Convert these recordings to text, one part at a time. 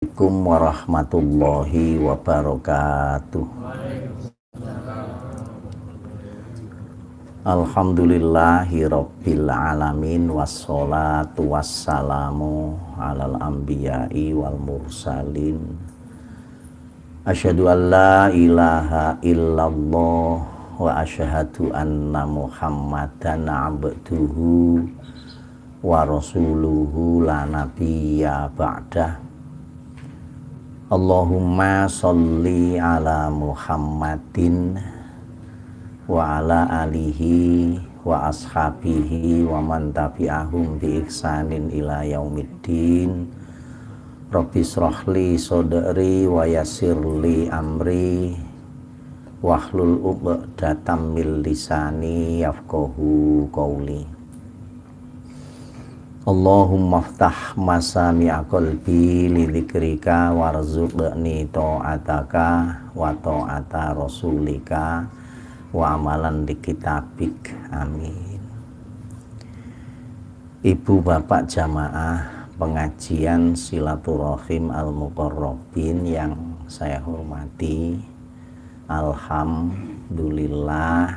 Assalamualaikum warahmatullahi wabarakatuh. Alhamdulillahi rabbil alamin, wassalatu wassalamu alal anbiya'i wal mursalin. Asyhadu an la ilaha illallah wa asyhadu anna muhammadan abduhu wa rasuluhu la nabiyya ba'dah. Allahumma sholli ala Muhammadin wa ala alihi wa ashabihi wa man tabi'ahum bi ihsanin ila yaumiddin. Rabbi shrahli sodri wa yassirli amri wahlul 'uqdatam min lisani yafqahu qawli. Allahumma ftah masami'a qalbi li dzikrika warzuqni ta'ataka wa ta'ata rasulika wa amalan di kitabik. Amin. Ibu bapak jamaah pengajian silaturahim al-muqarrabin yang saya hormati, alhamdulillah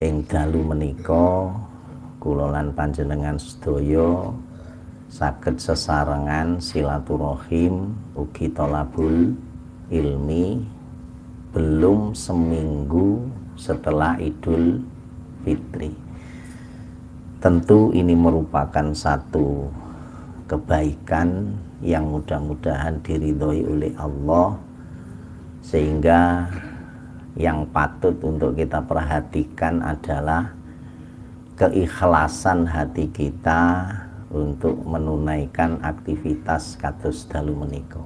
ing dalu menika kula lan panjenengan sedaya saged sesarengan silaturahim ugi thalabul ilmi belum seminggu setelah Idul Fitri. Tentu ini merupakan satu kebaikan yang mudah-mudahan diridhoi oleh Allah, sehingga yang patut untuk kita perhatikan adalah keikhlasan hati kita untuk menunaikan aktivitas kados dalu menika.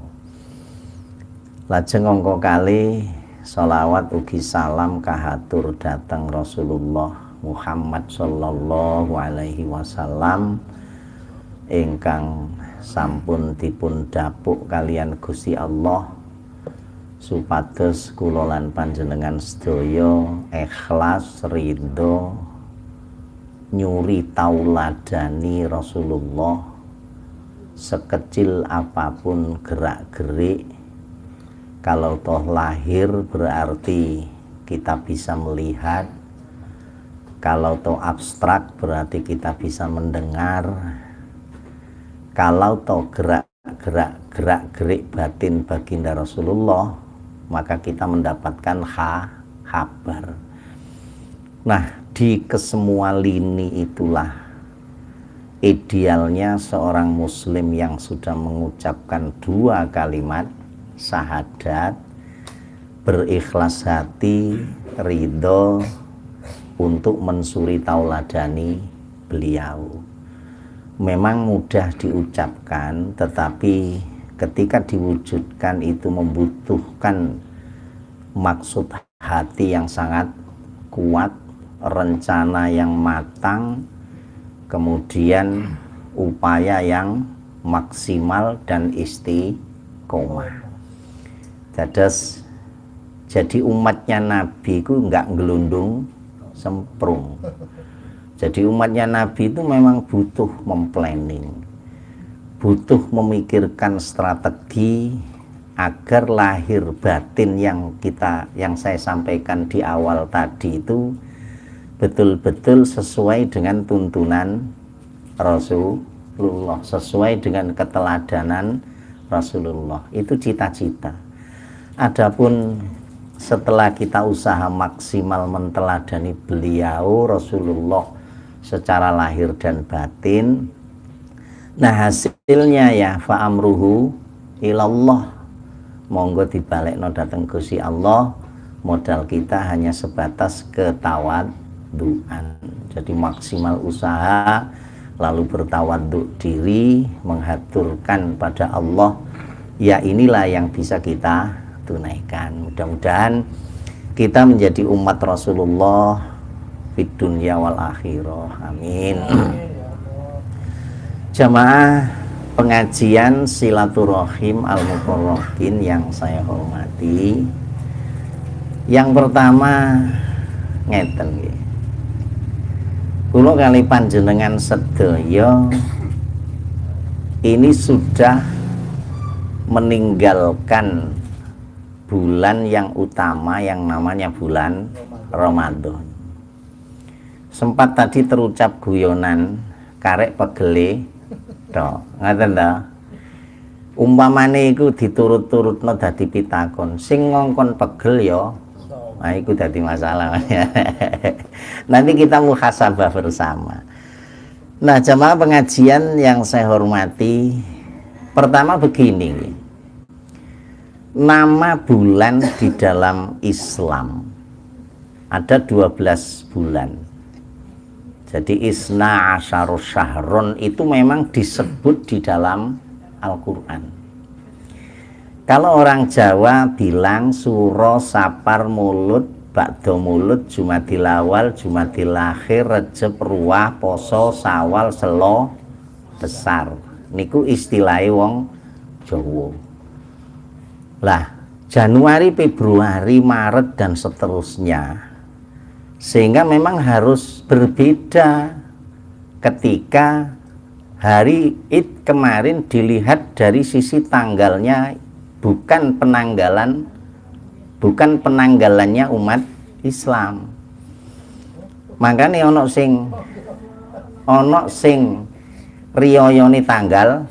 Lajeng angka kali sholawat ugi salam kahatur dhateng Rasulullah Muhammad sallallahu alaihi wasallam ingkang sampun dipun dapuk kalian Gusti Allah supados kula lan panjenengan sedaya ikhlas ridho nyuri tauladani Rasulullah. Sekecil apapun gerak-gerik, kalau toh lahir berarti kita bisa melihat, kalau toh abstrak berarti kita bisa mendengar, kalau toh gerak-gerik batin baginda Rasulullah, maka kita mendapatkan kabar. Nah, di kesemua lini itulah idealnya seorang muslim yang sudah mengucapkan dua kalimat syahadat, berikhlas hati, ridho untuk mensuri tauladani beliau. Memang mudah diucapkan, tetapi ketika diwujudkan itu membutuhkan maksud hati yang sangat kuat, rencana yang matang, kemudian upaya yang maksimal dan istiqomah. Jadi umatnya Nabi itu enggak ngelundung semprung. Jadi umatnya Nabi itu memang butuh memplanning, butuh memikirkan strategi agar lahir batin yang saya sampaikan di awal tadi itu betul-betul sesuai dengan tuntunan Rasulullah, sesuai dengan keteladanan Rasulullah. Itu cita-cita. Adapun setelah kita usaha maksimal menteladani beliau Rasulullah secara lahir dan batin, nah hasilnya ya fa'amruhu ilallah, monggo dibalekno dhateng Gusti Allah. Modal kita hanya sebatas ketawaduan. Jadi maksimal usaha, lalu bertawadhu diri, menghaturkan pada Allah. Ya inilah yang bisa kita tunaikan. Mudah-mudahan kita menjadi umat Rasulullah fid dunya wal akhirah. Amin. Jamaah pengajian silaturahim al-muqarrabin yang saya hormati, yang pertama ngeten nggih. Kula kali panjenengan sedaya ini sudah meninggalkan bulan yang utama yang namanya bulan Ramadan. Sempat tadi terucap guyonan karek pegele tok, ngaten ta? Umpamane iku diturut-turutno dadi pitakon, sing ngongkon pegel ya, nah iku dadi masalah. Nanti kita muhasabah bersama. Nah, jamaah pengajian yang saya hormati, pertama begini, nama bulan di dalam Islam ada 12 bulan. Jadi isna asyarus syahron itu memang disebut di dalam Al-Quran. Kalau orang Jawa bilang Suro, Sapar, Mulud, Ba'do Mulud, Jumadil Awal, Jumadil Akhir, Rejeb, Ruah, Poso, Sawal, Selo, Besar. Niku istilahnya wong Jawa. Lah, Januari, Februari, Maret dan seterusnya. Sehingga memang harus berbeda ketika hari Id kemarin dilihat dari sisi tanggalnya, bukan penanggalannya umat Islam. Makanya ono sing riyayane tanggal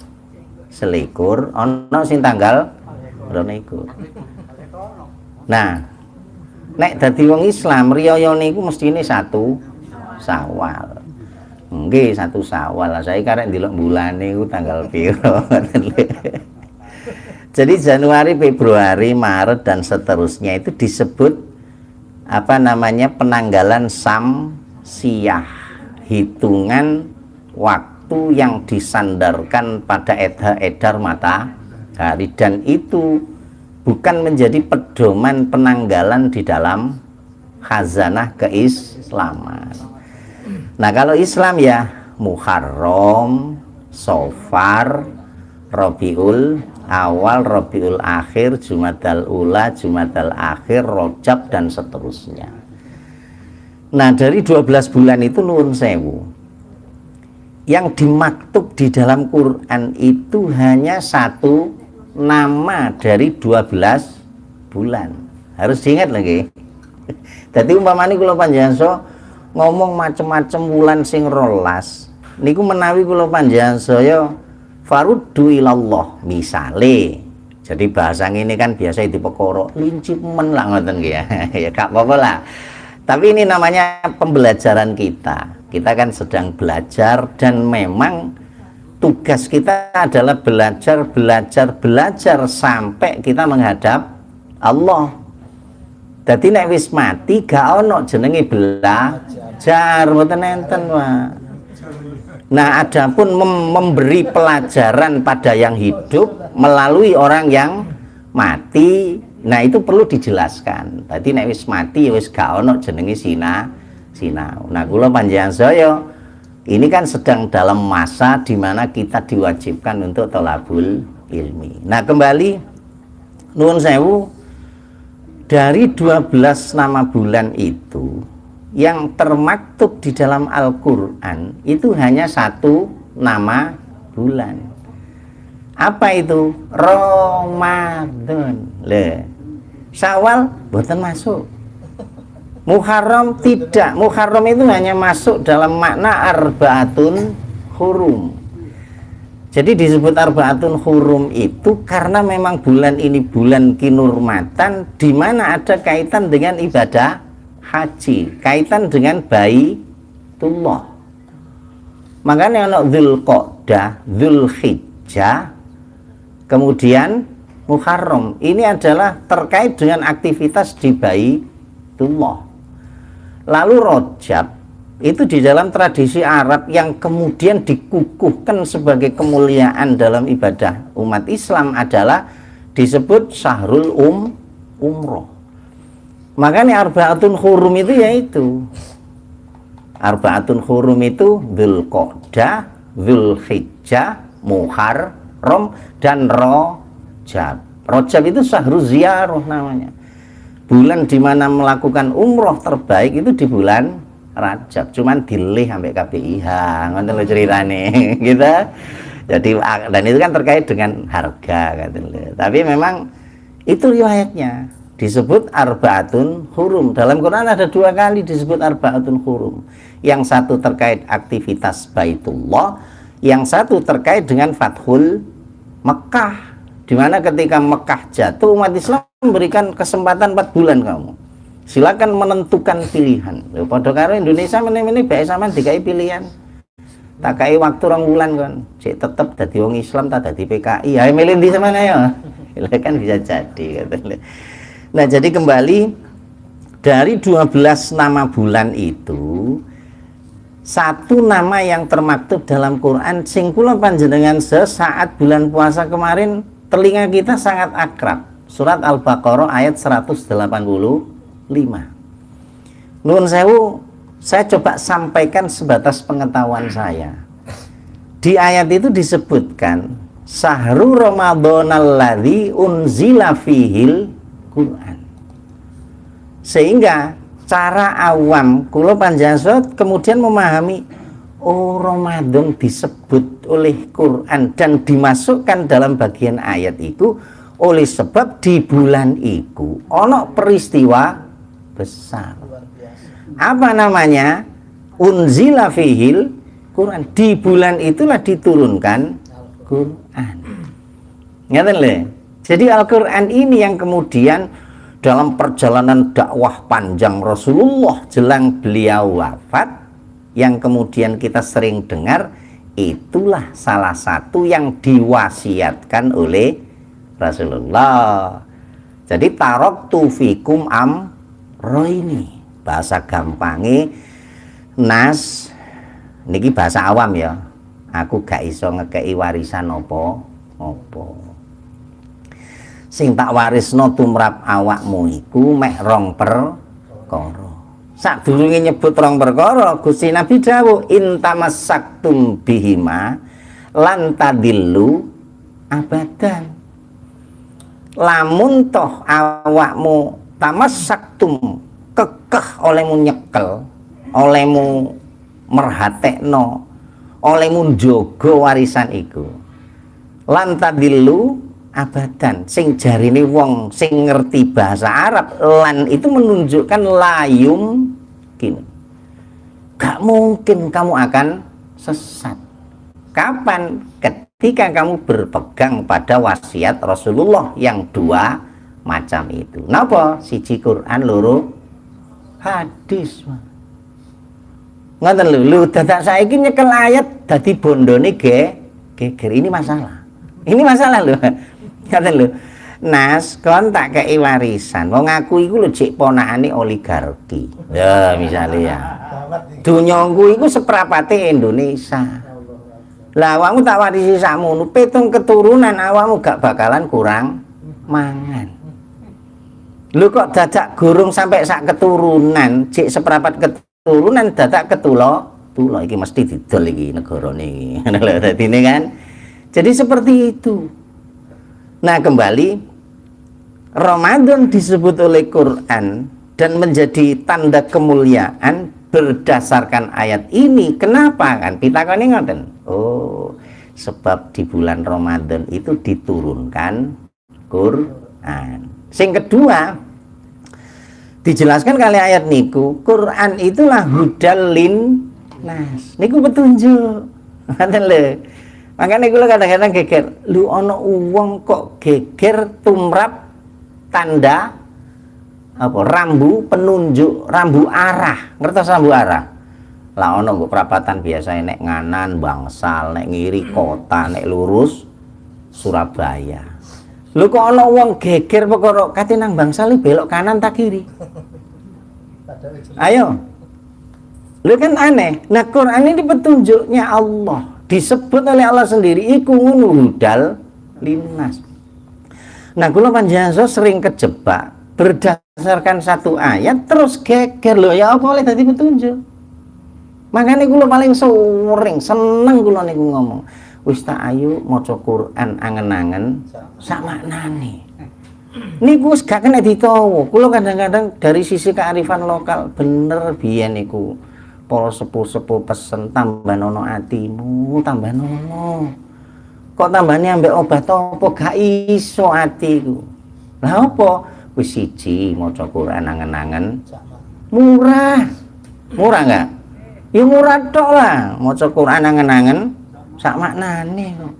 selikur, ono sing tanggal 22. Nah, nek dadi wong Islam riyayane iku mestine 1 Syawal. Nggih, 1 Syawal. Saya karek ndelok bulane iku tanggal piro. Jadi Januari, Februari, Maret dan seterusnya itu disebut apa namanya penanggalan Samsiyah, hitungan waktu yang disandarkan pada edar matahari, dan itu bukan menjadi pedoman penanggalan di dalam khazanah keislaman. Nah, kalau Islam ya Muharram, Safar, Rabiul Awal, Rabiul Akhir, Jumadal Ula, Jumadal Akhir, Rajab dan seterusnya. Nah, dari 12 bulan itu nuwun sewu, yang dimaktub di dalam Quran itu hanya satu nama dari 12 bulan. Harus diingat lagi. Jadi umpamane kula panjenengan ngomong macem-macem wulan sing rolas, niku menawi kula panjenengan saya faruddu ilallah misale. Jadi bahasa ini kan biasa dipekoro lincip men lah ngoten ya. Ya gak apa-apa lah. Tapi ini namanya pembelajaran kita. Kita kan sedang belajar dan memang tugas kita adalah belajar sampai kita menghadap Allah. Jadi nek wis mati gak ono jenenge belajar, mboten enten wae. Nah, adapun memberi pelajaran pada yang hidup melalui orang yang mati, nah itu perlu dijelaskan. Tadi nek wis mati wis gak ono jenenge sinau. Nah, kula panjenengan saya ini kan sedang dalam masa di mana kita diwajibkan untuk thalabul ilmi. Nah, kembali nuwun sewu, dari 12 nama bulan itu yang termaktub di dalam Al-Quran itu hanya satu nama bulan. Apa itu? Ramadan. Syawal boten masuk. Muharram tidak. Muharram itu hanya masuk dalam makna arba'atun hurum. Jadi disebut arba'atun hurum itu karena memang bulan ini bulan kinurmatan, di mana ada kaitan dengan ibadah haji, kaitan dengan Baitullah. Makanya ono Dzulqa'dah, Dzulhijjah, kemudian Muharram. Ini adalah terkait dengan aktivitas di Baitullah. Lalu Rajab itu di dalam tradisi Arab yang kemudian dikukuhkan sebagai kemuliaan dalam ibadah umat Islam adalah disebut Syahrul Umroh. Makanya arba'atun hurum itu yaitu arba'atun hurum itu Dzulqa'dah, Dzulhijjah, Muharram dan Rajab. Rajab itu Syahrul Ziyarah namanya. Bulan di mana melakukan umroh terbaik itu di bulan Rajab, cuman dilih sampai KPIH, ngoten lho ceritane. Gitu. Jadi dan itu kan terkait dengan harga katanya. Tapi memang itu riwayatnya disebut arbaatun hurum. Dalam Quran ada 2 kali disebut arbaatun hurum. Yang satu terkait aktivitas Baitullah, yang satu terkait dengan Fathul Mekah, di mana ketika Mekah jatuh umat Islam memberikan kesempatan 4 bulan kamu. Silakan menentukan pilihan. Padha karo Indonesia meneh-meneh bae sampean dikai pilihan. Tak kai waktu 2 bulan kan. Sik tetep dadi wong Islam tak dadi PKI. Ayo milih di mana ya? Kan bisa jadi katanya. Nah, jadi kembali dari 12 nama bulan itu, satu nama yang termaktub dalam Quran sing kula panjenengan saat bulan puasa kemarin telinga kita sangat akrab. Surat Al-Baqarah ayat 185. Nuwun sewu, saya coba sampaikan sebatas pengetahuan saya. Di ayat itu disebutkan Sahru Ramadhanalladzi unzila fihil Quran. Sehingga cara awam kula panjenengan kemudian memahami, oh, Ramadan disebut oleh Quran dan dimasukkan dalam bagian ayat itu oleh sebab di bulan itu ono peristiwa besar. Apa namanya? Unzila fihil Quran. Di bulan itulah diturunkan Quran. Ngerti lho? Jadi Al-Quran ini yang kemudian dalam perjalanan dakwah panjang Rasulullah jelang beliau wafat, yang kemudian kita sering dengar, itulah salah satu yang diwasiatkan oleh Rasulullah. Jadi taraktu fikum amroini, bahasa gampangnya nas niki bahasa awam ya, aku gak iso ngekei warisan opo sing tak warisno tumrap awakmu iku mek 2 perkara. Sadurunge nyebut 2 perkara, Gusti Nabi dawuh intamasaktum bihima lan tadillu abadan. Lamun toh awakmu tamassaktum kekeh olehmu nyekel, olehmu merhatekno, olehmu njaga warisan iku, lan tadillu abadan. Sing jarine wong sing ngerti bahasa Arab, lan itu menunjukkan layum gini, gak mungkin kamu akan sesat. Kapan? Ketika kamu berpegang pada wasiat Rasulullah yang 2 macam itu. Napa? Siji Quran, loro hadis. Ngoten lho, dadak saiki nyekel ayat dadi bondone geger. Ini masalah. Ini masalah lho. Ngoten lho. Nas, kon tak kei warisan. Wong aku iku lho jek ponakane oligarki. Ya, misalnya ya. Dunyaku iku seprapate Indonesia. Lah awakmu tak warisi sakmono, 7 keturunan awakmu gak bakalan kurang mangan. Lho kok dadak gurung sampai sak keturunan, jek seprapat keturunan dadak tulo iki mesti didol iki negarane iki. Lho dadine kan. Jadi seperti itu. Nah, kembali Ramadan disebut oleh Quran dan menjadi tanda kemuliaan berdasarkan ayat ini. Kenapa kan? Pitakone ngoten. Oh, sebab di bulan Ramadan itu diturunkan Quran. Sing kedua dijelaskan kali ayat niku, Quran itulah hudal lin nas. Niku petunjuk. Ngoten lho. Makanya kula kadang-kadang geger, lu ana wong kok geger tumrap tanda apa rambu penunjuk, rambu arah. Ngertos rambu arah? Lah ana nggo prapatan biasa nek nganan Bangsal, nek ngiri kota, nek lurus Surabaya. Lho kok ana wong geger perkara kate nang Bangsal belok kanan tak kiri. Ayo. Lho kan aneh. Nah, Quran ini petunjuknya Allah. Disebut oleh Allah sendiri iku ngono hudal linnas. Nah, kula panjenengan sering kejebak berdasarkan satu ayat terus geger lho ya apa oleh dadi petunjuk. Makanya kula paling sering seneng kula niku ngomong, wis tak ayo maca Quran angen-angen sak maknane. Niku wis gak kena ditawa. Kula kadang-kadang dari sisi kearifan lokal bener biyen niku para sepuh-sepuh pesen tambah nono atimu, tambah nono. Kok tambahnya ambek obat apa gak iso atiku. Lah apa? Wis siji maca Quran angen-angen murah. Murah enggak? Ya murah tok lah. Maca Quran angen-angen sak maknane kok.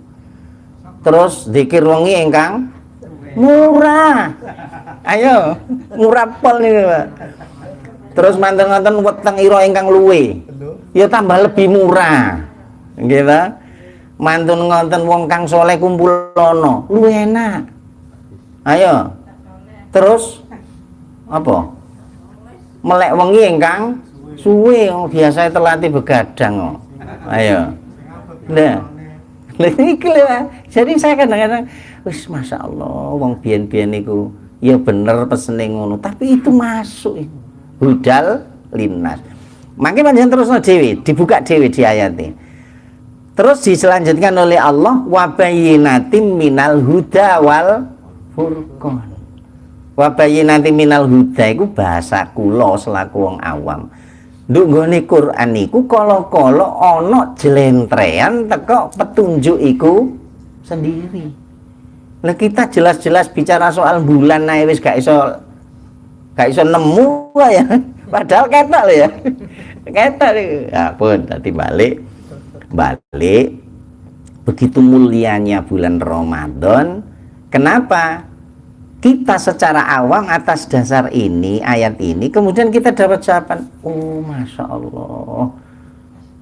Terus zikir wengi ingkang murah. Ayo, murah pol niku, Pak. Terus manten-manten weteng ira ingkang luwe. Ya tambah lebih murah. Nggih ta? Mantun ngonten wong kang soleh kumpulono, luwih enak. Ayo. Terus apa? Melek wengi ingkang suwe, biasa terlatih begadang kok. Ayo. Nah. Iki lho. Jadi saya kadang-kadang wis masyaallah wong biyen-biyen niku ya bener pesene ngono, tapi itu masuk itu. Hudal linnas. Mangke panjenengan terusno dhewe, dibuka dhewe di ayatnya. Terus diselanjutkan oleh Allah wa bayyinatin minal huda wal furqan. Wa bayyinatin minal huda iku bahasa kula selaku wong awam. Nduk nggone Quran niku kala-kala ana jelentrean teko petunjuk iku sendiri. Lah kita jelas-jelas bicara soal bulan ae wis gak iso nemu ya. Padahal ketok lho ya. Ketok niku. Ya pun tadi balik begitu mulianya bulan Ramadan. Kenapa? Kita secara awam atas dasar ini, ayat ini, kemudian kita dapat jawaban, oh Masya Allah,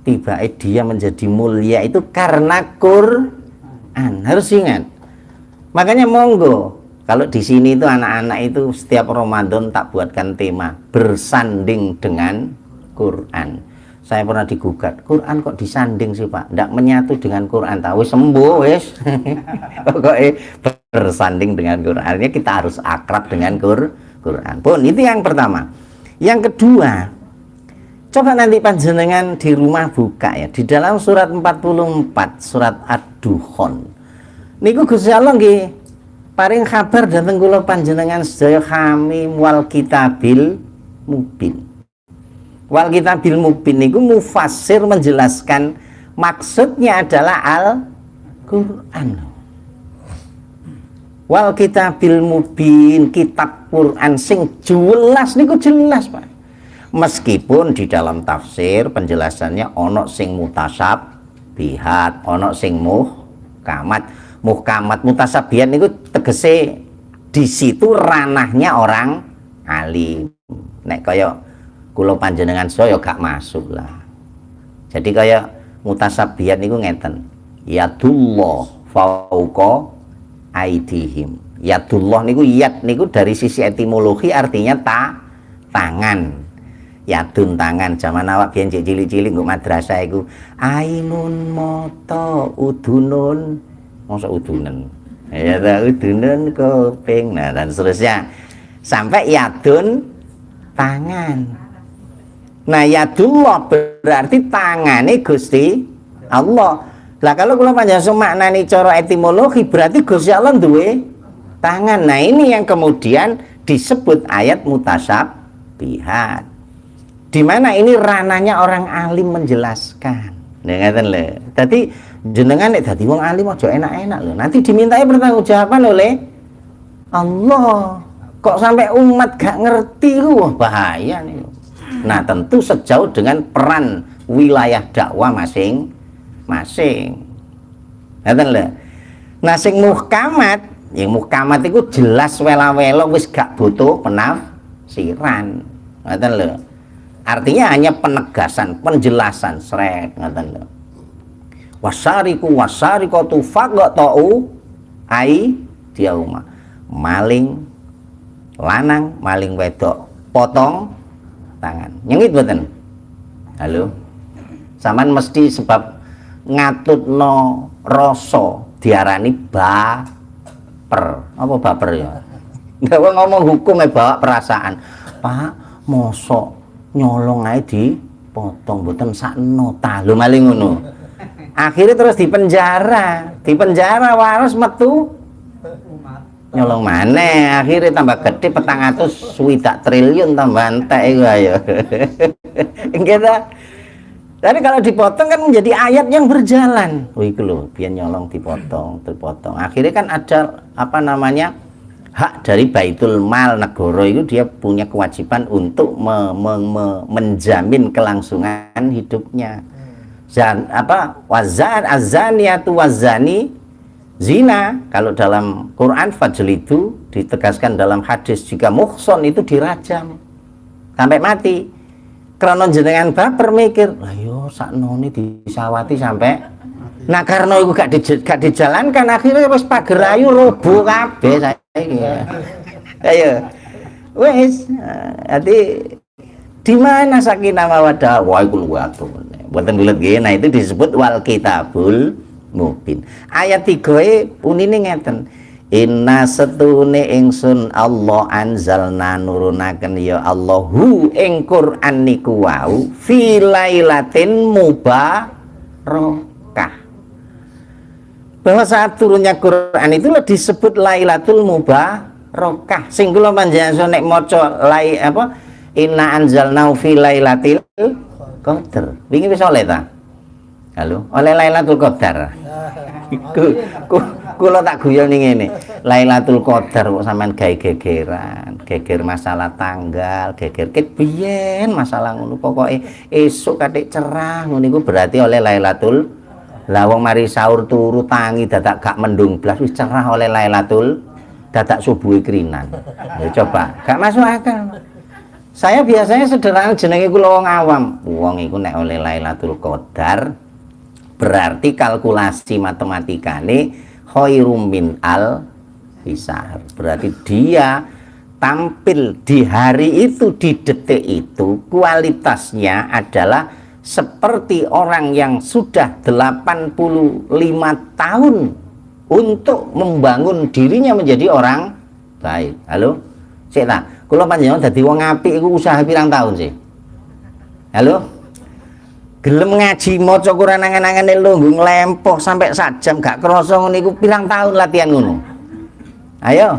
tiba dia menjadi mulia itu karena Quran. Harus ingat. Makanya monggo, kalau di sini itu anak-anak itu setiap Ramadan tak buatkan tema bersanding dengan Quran. Saya pernah digugat, Quran kok disanding sih Pak? Tidak menyatu dengan Quran, tahu sembuh wes. Pokoknya bersanding dengan Quran. Artinya kita harus akrab dengan Quran. Pun itu yang pertama. Yang kedua, coba nanti panjenengan di rumah buka ya, di dalam surat 44, surat Ad-Dukhan. Niku Gusti Allah nggih paring kabar dhateng kula panjenengan sedaya kami wal kitabil mubin. Wal kitabil mubin niku mufassir menjelaskan maksudnya adalah Al-Qur'an. Wal kitabil mubin, kitab Quran sing jelas niku jelas, Pak. Meskipun di dalam tafsir penjelasannya ono sing mutasyabihat, ono sing muhkamat. Muhkamat mutasabihat niku tegese di situ ranahnya orang alim. Nek kaya kula panjenengan saya gak masuk lah. Jadi kaya mutasabihat niku ngeten. Yadullah fauqa aidihim. Yadullah niku yad niku dari sisi etimologi artinya tangan. Yadun tangan. Zaman awak biyen cilik-cilik nggo madrasah iku ainun mata udunun. Masa udunan. Ya ta udunan kuping. Nah dan seterusnya. Sampai yadun tangan. Nah yadullah berarti tangane Gusti Allah. Lah kalau kula panjenengan maknani cara etimologi berarti Gusti Allah duwe tangan. Nah ini yang kemudian disebut ayat mutasyabihat. Di mana ini ranahnya orang alim menjelaskan. Nah ngaten lho. Dadi jenengan nek dadi wong alim aja enak-enak lho. Nanti dimintai pertanggungjawaban oleh Allah. Kok sampai umat gak ngerti ku wah bahaya nih. Nah tentu sejauh dengan peran wilayah dakwah masing-masing. Ngaten lho. Nah sing muhkamat, yang muhkamat itu jelas wela-wela wis gak butuh penafsiran. Ngaten lho. Artinya hanya penegasan, penjelasan sret ngaten lho. Wasariku wasariqatu faqta'u ai diauma. Maling lanang, maling wedok potong tangan. Nyengit mboten? Halo. Sampean mesti sebab ngatutno rasa diarani baper. Apa baper ya? Ndak ngomong hukum bawa perasaan. Pak, mosok nyolong ae dipotong mboten sakno ta. Lho maling ngono. Akhirnya terus dipenjara waras metu nyolong maneh, akhirnya tambah gede 400 swidak triliun tambah entek iku ayo. Nggih ta? Tapi kalau dipotong kan menjadi ayat yang berjalan. Oh itu loh, biar nyolong dipotong, terpotong. Akhirnya kan ada apa namanya hak dari Baitul Mal negara itu, dia punya kewajiban untuk menjamin kelangsungan hidupnya. Dan apa wazan azaniatu wazani zina, kalau dalam Quran fajl itu ditegaskan dalam hadis jika muhson itu dirajam sampai mati. Karena jenengan baper mikir, lah yo saknone disawati sampai. Nah karena itu gak dijalankan, akhirnya wis pager ayu roboh kabeh saiki. Ayo. Wis, ati di mana sakinah mawaddah? Wah iku luwatu. Mboten bulet nggih. Nah itu disebut wal kitabul mubin. Ayat 3 unine ngeten. Inna setune ingsun Allah anzalna nurunaken ya Allahu ing Quran niku wau fi lailatin mubarakah. Bahwa saat turunnya Quran itulah disebut Lailatul Mubarakah. Sing kula panjenengan nek maca inna anzalna fi lailatil qadar. Wingi wis oleh ta? Halo, oleh Lailatul Qadar. Kula tak guyon ning ngene. Lailatul Qadar kok sampean gawe gegeran, geger masalah tanggal, geger ket biyen masalah ngono. Pokoke esuk katik cerah ngono iku berarti oleh Lailatul. Lah wong mari sahur turu tangi dadak gak mendung blas wis cerah oleh Lailatul, dadak subuhe krinan. Ya coba, gak masuk akal. Saya biasanya sederhana jenenge kula wong awam. Wong iku nek oleh Lailatul Qadar berarti kalkulasi matematikane khairum min al fisar. Berarti dia tampil di hari itu, di detik itu, kualitasnya adalah seperti orang yang sudah 85 tahun untuk membangun dirinya menjadi orang baik. Halo? Sik ta, kula panjenengan dadi wong apik iku usaha pirang tahun sih? Halo? Gelem ngaji maca Quran angen-angene lungguh nglempoh sampai sak jam gak krasa ngono iku pirang tahun latihan ngono. Ayo.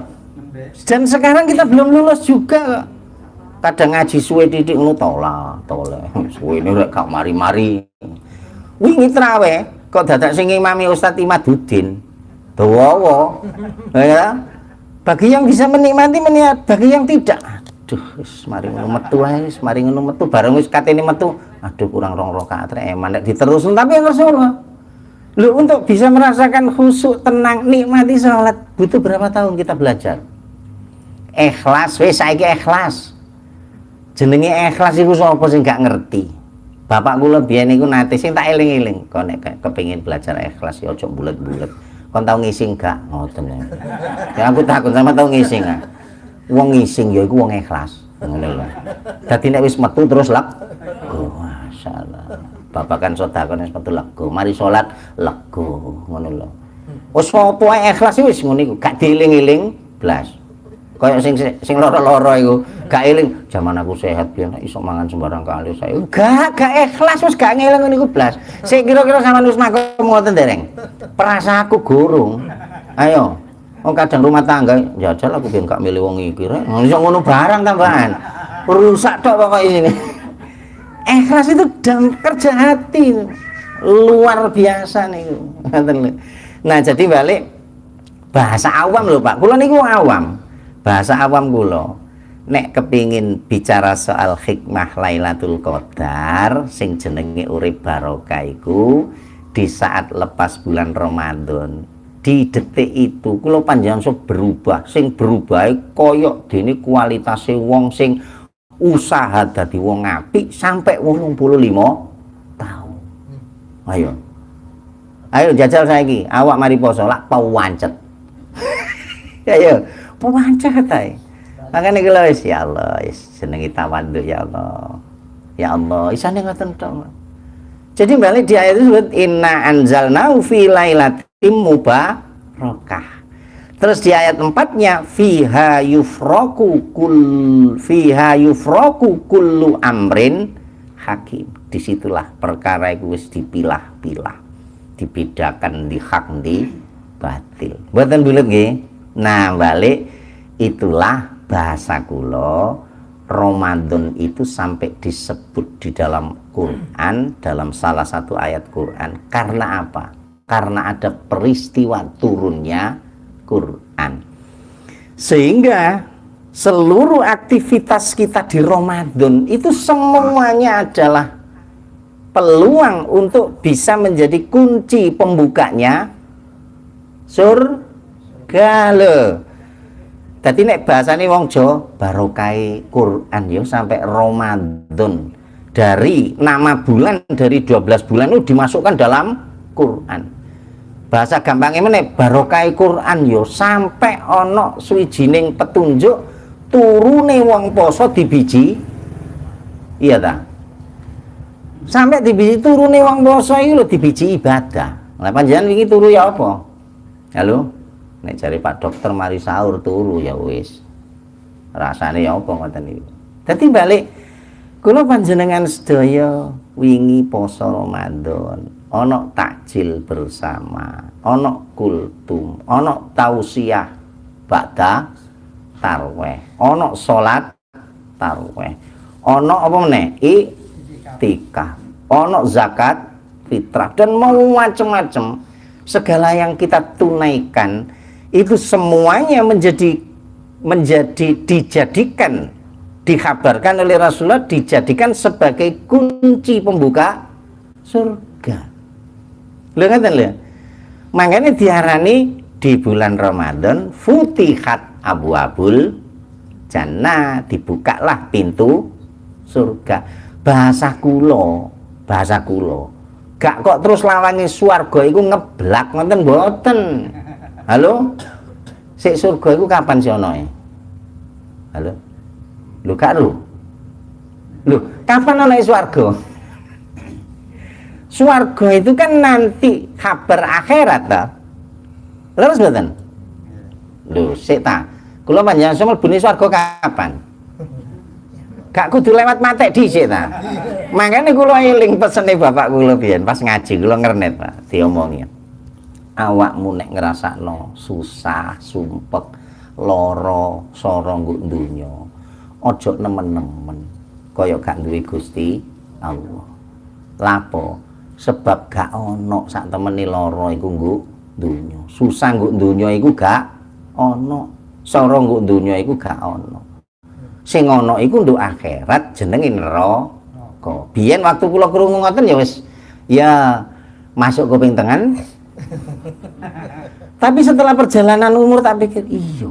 Dan sekarang kita belum lulus juga. Kadang ngaji suwe titik ngono toleh. Suwe ini gak mari-mari. Wingi traweh kok dadak sing imami Ustaz Imaduddin. Dawa. Ya. Bagi yang bisa menikmati bagi yang tidak. Aduh, wis mari ngono metu ae, wis mari ngono metu bareng wis katene metu. Aduh kurang 2 rakaat rek eman nek diterusin tapi yang Rasulullah. Lu untuk bisa merasakan khusyuk, tenang, nikmati sholat butuh berapa tahun kita belajar? Ikhlas, wis saiki ikhlas. Jenenge ikhlas iku sapa sing gak ngerti? Bapak kula biyen niku nate sing tak eling-eling, kok nek kepengin belajar ikhlas ya aja bulet-bulet. Kon tau ngising gak? Ngoten ya. Aku takut sama tau ngising gak? Wong ngising ya iku wong ikhlas. Ngono lho. Dadi nek wis metu terus lek. Oh, masyaallah. Bapak kan sedekah wis metu lego. Mari salat lego ngono lho. Wis apa ae ikhlas wis ngono iku, gak dieling-eling blas. Kaya sing lara-lara iku, gak eling jaman aku sehat biyen iso mangan sembarang kali saya. Gak ikhlas wis gak ngeling ngono iku blas. Sik kira-kira sampean wis makom ngoten dereng. Perasa aku gurung. Ayo. Oh kadang rumah tangga jajal aku biyen gak milih wong iki rek. Iso ngono barang tambahan. Rusak tok pokoke ini. Ikhlas itu dalam kerja hati luar biasa nih. Nah jadi balik bahasa awam loh Pak. Kula niku awam. Bahasa awam kula. Nek kepingin bicara soal hikmah Lailatul Qadar sing jenenge urip barokah iku di saat lepas bulan Ramadan. Di detik itu kula panjenengan sok berubah, sing berubah koyok dene kualitasé wong sing usaha dadi wong apik sampai 85 tahun. Ayo jajal saiki, awak mari poso lak pawancet. Ayo, pawancet ae. Makane kula wis ya Allah, wis jenenge tawadhu ya Allah. Ya Allah, isane ngoten tok. Jadi balik di ayat itu disebut inna anzalnahu fi lailatin mubarakah. Terus di ayat 4-nya fiha yufraku kullu amrin hakim. Disitulah perkara itu wis dipilah-pilah, dibedakan di hak di batil. Mboten bulet nggih. Nah, balik itulah bahasa kula Ramadan itu sampai disebut di dalam Quran dalam salah satu ayat Quran. Karena apa? Karena ada peristiwa turunnya Quran. Sehingga seluruh aktivitas kita di Ramadan itu semuanya adalah peluang untuk bisa menjadi kunci pembukanya surga le. Dadi nek bahasane wong Jawa barokai Quran yo sampai Ramadan. Dari nama bulan dari 12 bulan itu dimasukkan dalam Quran. Bahasa gampangnya meneh barokai Quran yo sampai ono suwijining petunjuk turune wong poso dibiji. Iya ta? Sampai dibiji turune wong poso iki lho dibiji ibadah. Lah panjenengan wingi turu ya apa? Halo? Nek cari Pak Dokter mari sahur turu ya wis. Rasane ya apa ngoten niku. Dadi balik kula panjenengan sedaya wingi poso Ramadan, ana takjil bersama, ana kultum, ana tausiah ba'da tarweh, ana salat tarweh, ana apa meneh? Iktikaf, ana zakat fitrah dan mau macam-macam. Segala yang kita tunaikan itu semuanya dijadikan, dikabarkan oleh Rasulullah dijadikan sebagai kunci pembuka surga. Lho ngaten lho. Makanya diarani di bulan Ramadan futihat abwabul jannah, dibukalah pintu surga. Bahasa kula gak kok terus lawangi swarga iku ngeblak ngoten mboten. Halo? Sik surga iku kapan sih onoe? Halo? Lho gak lho. Lho, kapan ana swarga? Swarga itu kan nanti kabar akhirat ta. Terus mboten? Lho, sik ta. Kula panjenengan semel mlebu swarga kapan? Gak kudu lewat matek dhisik ta. Makane kula eling pesene bapak kula biyen pas ngaji kula ngernet, Pak, diomongi. Awakmu nek ngrasakno susah, sumpek, lara, sara nggo donya, aja nemen-nemen kaya gak duwe Gusti Allah. Lapo? Sebab gak ono sak temene lara iku nggo donya. Susah nggo donya iku gak ono, sara nggo donya iku gak ono. Sing ono iku nduk akhirat jenenge neraka. Biyen waktu kula krungu ngoten ya wis ya masuk kuping tengen. Tapi setelah perjalanan umur tak pikir iya.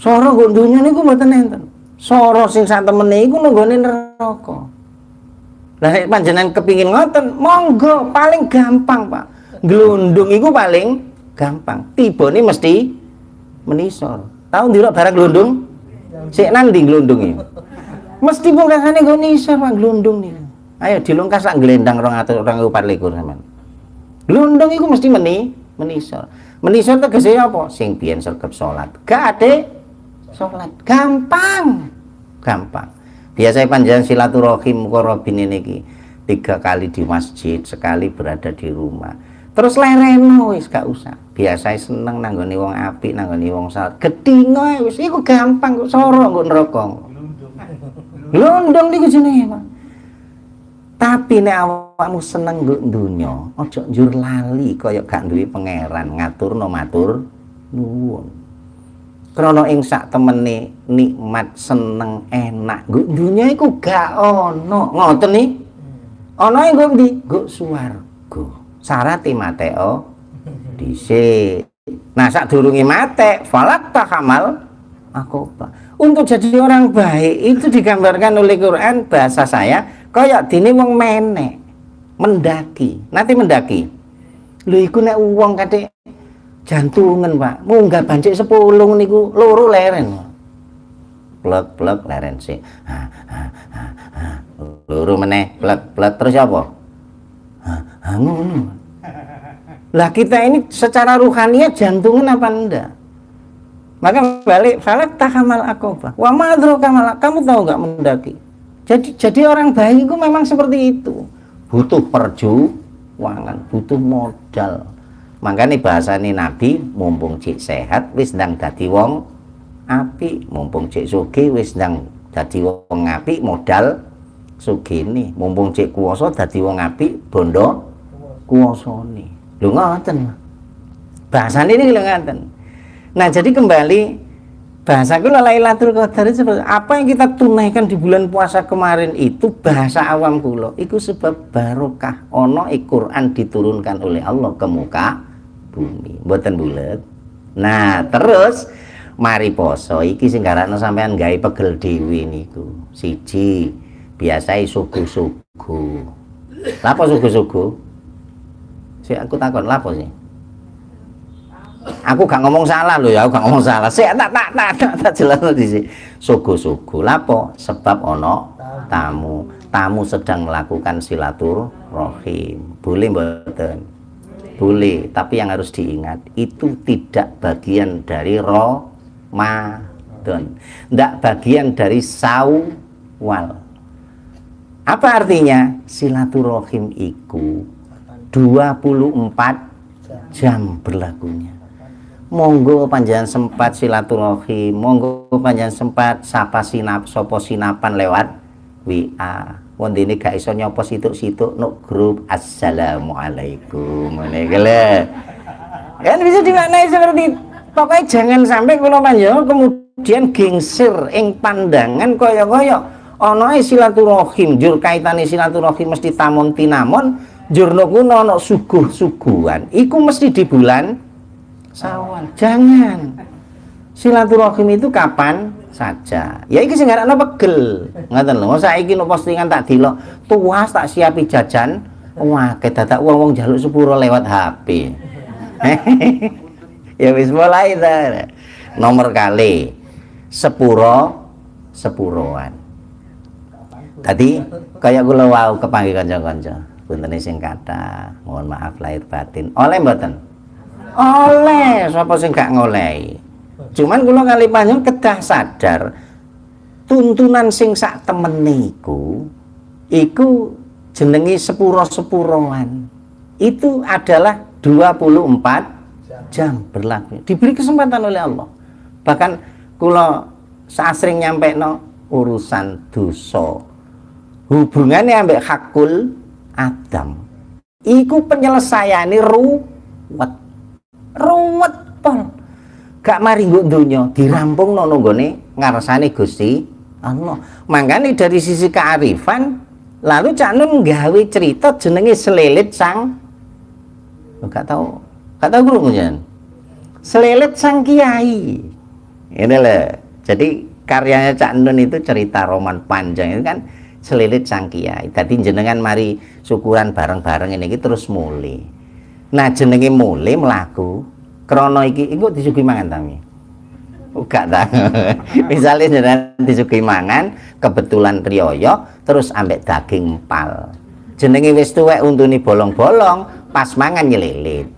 Sora nggo donya niku mboten enten. Sora sing sak temene iku nggone neraka. Lah nek panjenengan kepingin ngoten, monggo, paling gampang, Pak. Glundung iku paling gampang. Tibane mesti menisor. Tahu ndelok barang glundung? Sik nang ndi glundung iki? Mesti pungkasane nggo nisor Pak glundung niku. Ayo dilungkas sak glendang 224 sampean. Glundung iku mesti menisor. Menisor tegese apa? Sing biyen sregep salat. Gak ade salat. Gampang. Biasanya panjenengan silaturahim karo robine niki 3 kali di masjid, sekali berada di rumah. Terus lereno wis gak usah. Biasanya seneng nanggone wong apik, nanggone wong salat. Gedhingo wis iku gampang kok sora nggo neraka. Glundung niku jenenge, Pak. Tapi nek awakmu seneng nggo donya, aja njur lali kaya gak duwe pangeran, ngaturno matur nuwun. Krana ing sak temene nikmat seneng enak nggo donya iku gak ono. Ngoten iki. Ana ing nggo ndi? Nggo swarga. Syaraté mateo dhisik. Nah, sadurunge mate falak tahamal akoba. Untuk jadi orang baik itu digambarkan oleh Quran bahasa saya kaya dene wong menek mendaki. Nanti mendaki. Lho iku nek wong kate jantungan, Pak. Munggah bancik 10 niku loro leren. Plek leren sik. Loro meneh plek terus apa? Ngono. Lah kita ini secara ruhaniah jantungan apa enggak? Maka balik falak tahamal akobah. Wa madroka malak. Kamu tahu enggak mendaki? Jadi orang baik itu memang seperti itu. Butuh perjuangan, butuh modal. Makanya bahasane Nabi, mumpung cik sehat wis ndang dadi wong apik, mumpung cik sugih wis ndang dadi wong apik, modal sugih mumpung cek kuwasa dadi wong apik bondo kuwasane. Lho ngoten. Bahasane ini lho ngoten. Nah, jadi kembali bahasaku Lailatul Qadar itu apa yang kita tunaikan di bulan puasa kemarin itu bahasa awam kula iku sebab barokah ana Quran diturunkan oleh Allah ke muka bumi mboten bulet. Nah, terus mari poso iki sing garakno sampean gawe pegel dhewe niku. Siji, biasai sugu-sugu. Lapo sugu-sugu? Sik aku takon lapo sih? Aku gak ngomong salah loh ya, aku gak ngomong salah. Sik tak jelasno dhisik. Sugu-sugu lapo? Sebab ono tamu. Tamu sedang melakukan silaturahim. Boleh mboten? Boleh, tapi yang harus diingat itu tidak bagian dari Ramadan, tidak bagian dari Syawal. Apa artinya? Silaturahim iku 24 jam berlakunya. Monggo panjenengan sempat silaturahim, monggo panjenengan sempat sapa sopo sinapan lewat WA. Wondene gak iso nyopo situk-situk nuk grup assalamualaikum ngene iki lho. Kan bisa dimaknai seperti pokoknya jangan sampai kula panjenengan kemudian gengsir ing pandangan kaya-kaya ana silaturahim jur kaitane silaturahim mesti tamun tinamon jur kuno ana suguh-suguhan iku mesti di bulan Syawal. Jangan. Silaturahim itu kapan saja. Ya iki sing garakno pegel. Ngoten lho, saiki no postingan tak dilok, tuas tak siapi jajan. Wah, kedadak wong-wong njaluk sepuro lewat HP. Ya wis mulai ta. Nomor kali sepuroan. Tadi kaya kula wau kepanggih kanca-kanca. Punten sing kathah, mohon maaf lahir batin. Oleh mboten? Oleh, sapa sing gak ngolehi. Cuman kula kali panjang kedah sadar tuntunan sing sak temene iku jenenge sepuro-sepuroan. Itu adalah 24 jam berlaku. Diberi kesempatan oleh Allah. Bahkan kula saasring nyampekno urusan dosa. Hubungannya ambek hakul Adam. Iku penyelesaiane ruwet pol. Gak mari nggo donya dirampung nang nggone ngarsane Gusti Allah. Mangkane dari sisi kearifan lalu Cak Nun nggawe cerita jenenge Selelit Sang gak tahu krungu jan. Selelit Sang Kiai. Ini lho. Jadi karyanya Cak Nun itu cerita roman panjang itu kan Selelit Sang Kiai. Tadi jenengan mari syukuran bareng-bareng ini terus mulai. Nah jenenge mulai melaku krono iki engko disuguhi mangan tami. Gak ta. Misale jenengan disuguhi mangan, kebetulan riyo terus ambek daging empal. Jenenge wis tuwek untune bolong-bolong, pas mangan nyelilit.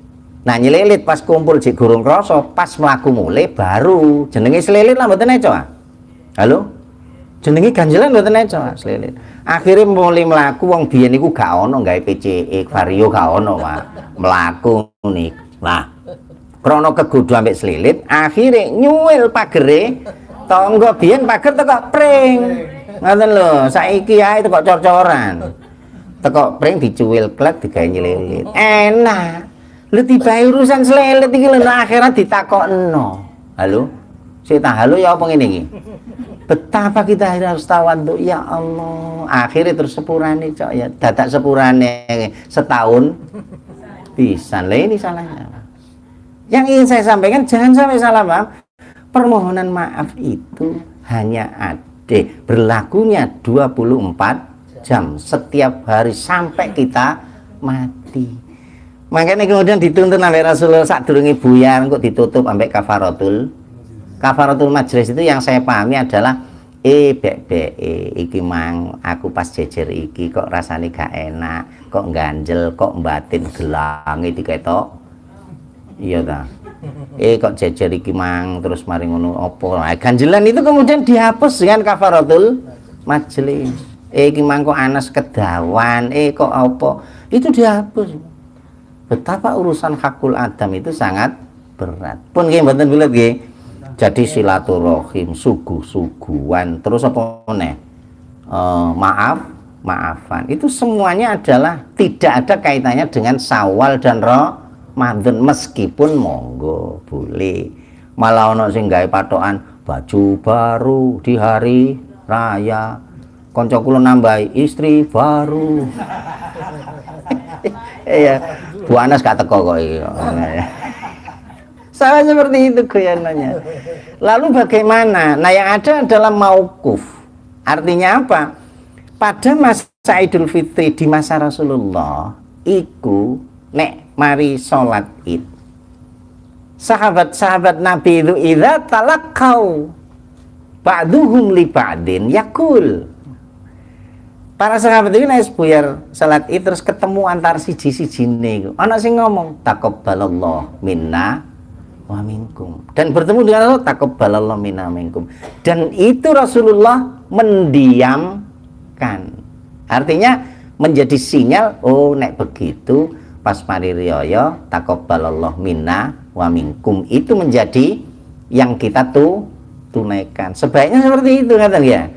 Nah nyelilit pas kumpul jek gurung krasa, pas mlaku mulai baru jenenge selilit lah mboten eco. Halo? Jenenge ganjelan mboten eco selilit. Akhirnya mulai mlaku wong biyen iku gak ono gawe PCE, vario gak ono, Pak. Mlaku nih. Nah, krono kegudu ambek selilit, akhirnya nyuwil pagere, tonggo biyen pager teko pring. Ngoten lho, saiki ae teko cor-coran. Teko pring dicuwil klek digawe nyelilit. Enak. Lho tibae urusan selilit iki lho akhirat ditakokno. Halo? Sik ta halo ya apa ngene iki? Betapa kita harus tawadhu ya Allah. Akhirnya terus sepurane cok ya, dadak sepurane setahun pisan. Lah ini salahnya. Yang ingin saya sampaikan jangan sampai salah paham. Permohonan maaf itu hanya ada berlakunya 24 jam setiap hari sampai kita mati. Makanya kemudian dituntun sampai Rasulullah sadurunge buyar kok ditutup sampai kafaratul majlis itu yang saya pahami adalah iki mang aku pas jejer iki kok rasanya gak enak, kok ganjel, kok batin gelange diketok. Iya ta. Kok jejer iki mang terus mari ngono apa. Ganjelan itu kemudian dihapus dengan kafaratul majlis. Iki mang kok anas kedawan, kok apa. Itu dihapus. Betapa urusan hakul Adam itu sangat berat. Pun nggih mboten bulet nggih. Jadi silaturahim, suguh-suguhan, terus apa meneh? Maaf maafan. Itu semuanya adalah tidak ada kaitannya dengan Syawal dan Ramadan, meskipun monggo boleh. Malah ono sing gawe patokan baju baru di hari raya. Kanca kula nambahi istri baru. Iya, Bu Anas gak teko kok iki. Sama seperti itu goyanannya. Lalu bagaimana? Nah, yang ada adalah mauquf. Artinya apa? Pada masa Idul Fitri di masa Rasulullah, iku nek mari sholat Id, sahabat-sahabat Nabi itu idza talaqau ba'duhum li ba'din yakul. Para sahabat itu nek buyar salat Id terus ketemu antar siji-sijine iku. Ana sing ngomong taqabbalallahu minna wa minkum. Dan bertemu dengan Allah taqabbalallahu minna minkum. Dan itu Rasulullah mendiamkan. Artinya menjadi sinyal, oh nek begitu pas mari riyaya taqabbalallahu minna wa minkum itu menjadi yang kita tunaikan. Sebaiknya seperti itu kan ya.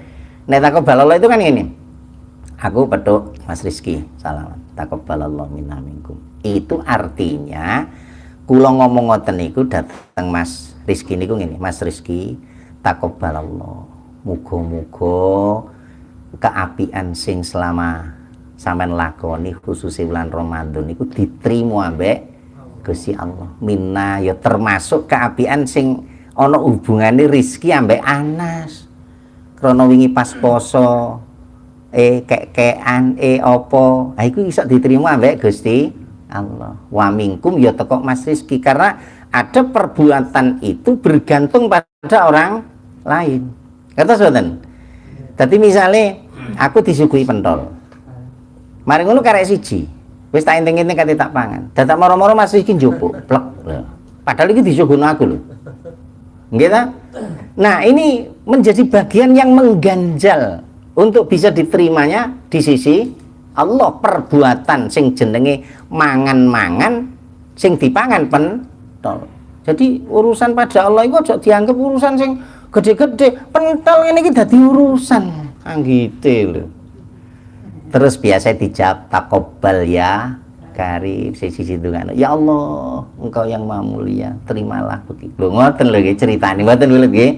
Nek taqabbalallahu itu kan ini. Aku peduk Mas Rizky, salam. Taqabbalallahu minna minkum. Itu artinya kula ngomong ngoten niku dateng Mas Rizky niku ngene, Mas Rizky, taqabbalallahu. Muga-muga keapian sing selama sampean lakoni khususnya bulan Ramadan niku diterima ambek Gusti Allah. Minna ya termasuk keapian sing ana hubungane Rizky ambek Anas. Krana wingi pas poso kekean opo, ha iku iso diterima ambek Gusti Allah. Wa minkum ya teko Mas Rizky, karena ada perbuatan itu bergantung pada orang lain. Kata soten. Dadi misale aku disuguhi pentol. Mari ngono karek siji. Wis tak enteng-enteng kate tak pangan. Dadak moro-moro Mas Rizky njupuk, plek. Padahal iki disuguhno aku lho. Nggih ta? Nah, ini menjadi bagian yang mengganjal untuk bisa diterimanya di sisi Allah, perbuatan sing jenenge mangan-mangan sing dipangan pentol. Jadi urusan pada Allah itu aja dianggap urusan sing gede-gede. Pentol ini kita dadi urusan anggite lho. Terus biasa dijawab taqabbal ya karim sisi situ kan. Ya Allah, Engkau yang Maha Mulia, terimalah begitu. Lho ngoten lho ceritane mboten nggih.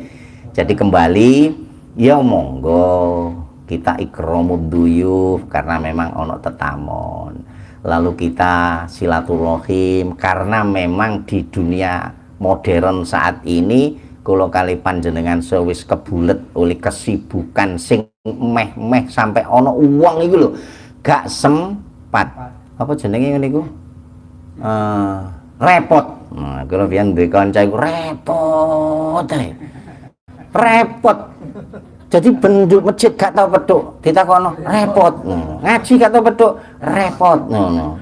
Jadi kembali ya monggo kita ikramud duyuf karena memang ono tetamon. Lalu kita silaturahim karena memang di dunia modern saat ini kula kali panjenengan sewis kebulet oleh kesibukan sing meh-meh sampai ono uang iku lho gak sempat. Apa jenenge ngene iku? Repot. Nah, kula biyen duwe kanca iku repot. Repot. Jadi benduk masjid gak tau peduk, ditakono repot. Ngaji gak tau peduk, repot.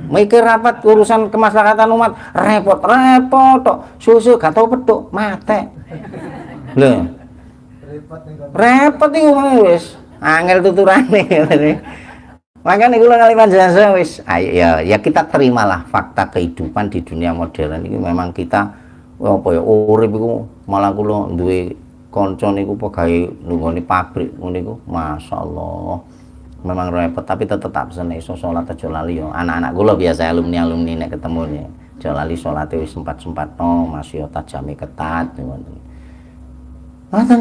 Mikir rapat urusan kemaslahatan umat, repot tok. Susu gak tau peduk, mate. Lho. Repot iku wis angel tuturane. Makanya kula kali panjenengan wis ayo ya kita terimalah fakta kehidupan di dunia modern ini. Memang kita apa ya urip iku malah kula duwe kanca niku pegawe nunggoni pabrik ngono niku masyaallah memang repot, tapi tetap seneng iso salat aja lali yo. Anak-anak kula biasa alumni nek ketemu nih aja lali salate wis sempat-sempatno masih tajame ketat ngoten. Ngoten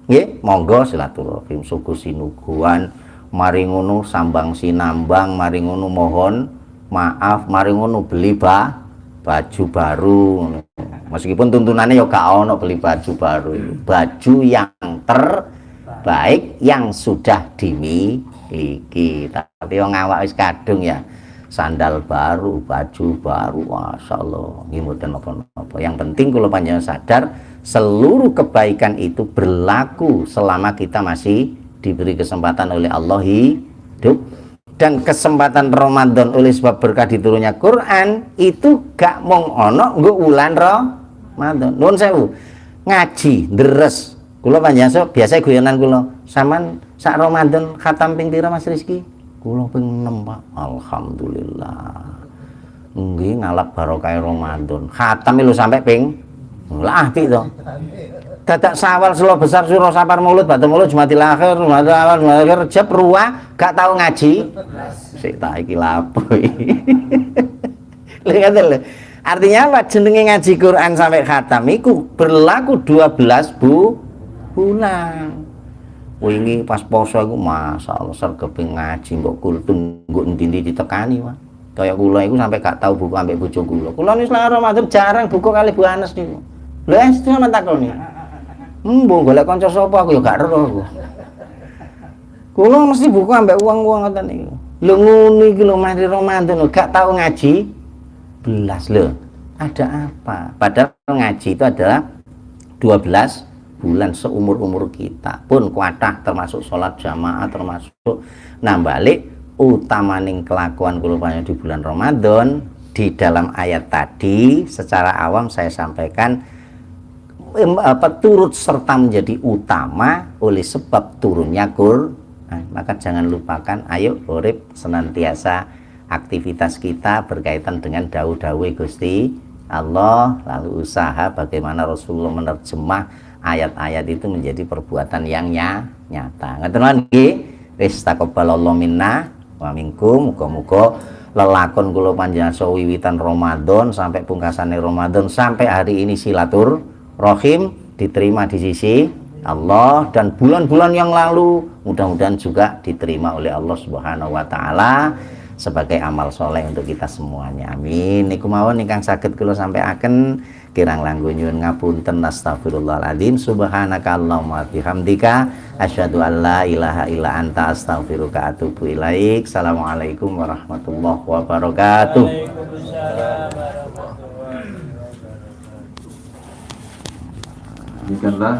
nggih, monggo silaturahim suku sinuguhan, mari ngono sambang sinambang, mari ngono mohon maaf, mari ngono beli baju baru. Meskipun tuntunannya ya gak ono beli baju baru, baju yang terbaik yang sudah dimiliki. Tapi yang ngawak wis kadung ya sandal baru, baju baru, masyaallah. Nggih mboten napa-napa. Yang penting kalau panjenengan sadar seluruh kebaikan itu berlaku selama kita masih diberi kesempatan oleh Allah hidup. Dan kesempatan Ramadan oleh sebab berkah diturunnya Quran itu gak mung ono nggo wulan Ramadan. Nuwun sewu. Ngaji deres. Kula panjenengan biasa guyonan kula. Saman sak Ramadan khatam ping pira Mas Rizky? Kula ping 6, Pak. Alhamdulillah. Nggih ngalap barokah Ramadan. Khatam lho sampai ping lah apik to. dadak Syawal, Selo Besar, Syuro, Sapar, Maulud, Batu Maulud, Jumadil Akhir, Jumadil Awal, Jumadil Akhir, Rejab, Ruwa, gak tahu ngaji. Sik tak iki lapo iki. Lihat lho. Artinya apa? Jenenge ngaji Quran sampai khatam iku berlaku 12 bulan. Wingi pas poso iku masyaallah sergepe ngaji mbok kultum nggo endi-endi ditekani wae. Kaya kula iku sampai gak tahu buku ambek bojo kula. Kula nis Ramadan jarang buku kali Bu Anes niku. Lho es sampean takoni. Mbok golek kanca sapa aku ya gak ero aku. Kula mesti buku ambek wong-wong ngoten niku. Lho ngono iki lho mari Ramadan lho gak tahu ngaji. Belas lho. Ada apa? Padahal ngaji itu adalah 12 bulan seumur-umur kita pun kuatah, termasuk sholat jamaah, termasuk balik utamaning kelakuan kulupanya di bulan Ramadan. Di dalam ayat tadi secara awam saya sampaikan turut serta menjadi utama oleh sebab turunnya Quran. Maka jangan lupakan, ayo urip senantiasa aktivitas kita berkaitan dengan dawuh-dawuh Gusti Allah, lalu usaha bagaimana Rasulullah menerjemah ayat-ayat itu menjadi perbuatan yang nyata. Ngaten nggih, wis taqabbalallahu minna wa minkum. Muga-muga lelakon kula panjenengan wiwitan Ramadan sampai pungkasane Ramadan sampai hari ini silaturahim diterima di sisi Allah, dan bulan-bulan yang lalu mudah-mudahan juga diterima oleh Allah Subhanahu wa taala sebagai amal soleh untuk kita semuanya. Amin. Niku mawon ingkang saged kula sampaiaken, kirang langkung nyuwun ngapunten, astagfirullahaladzim, subhanaka allahumma bihamdika asyhadu an la ilaha illa anta astaghfiruka atubu ilaik. Assalamualaikum warahmatullahi wabarakatuh. Waalaikumsalam warahmatullahi wabarakatuh.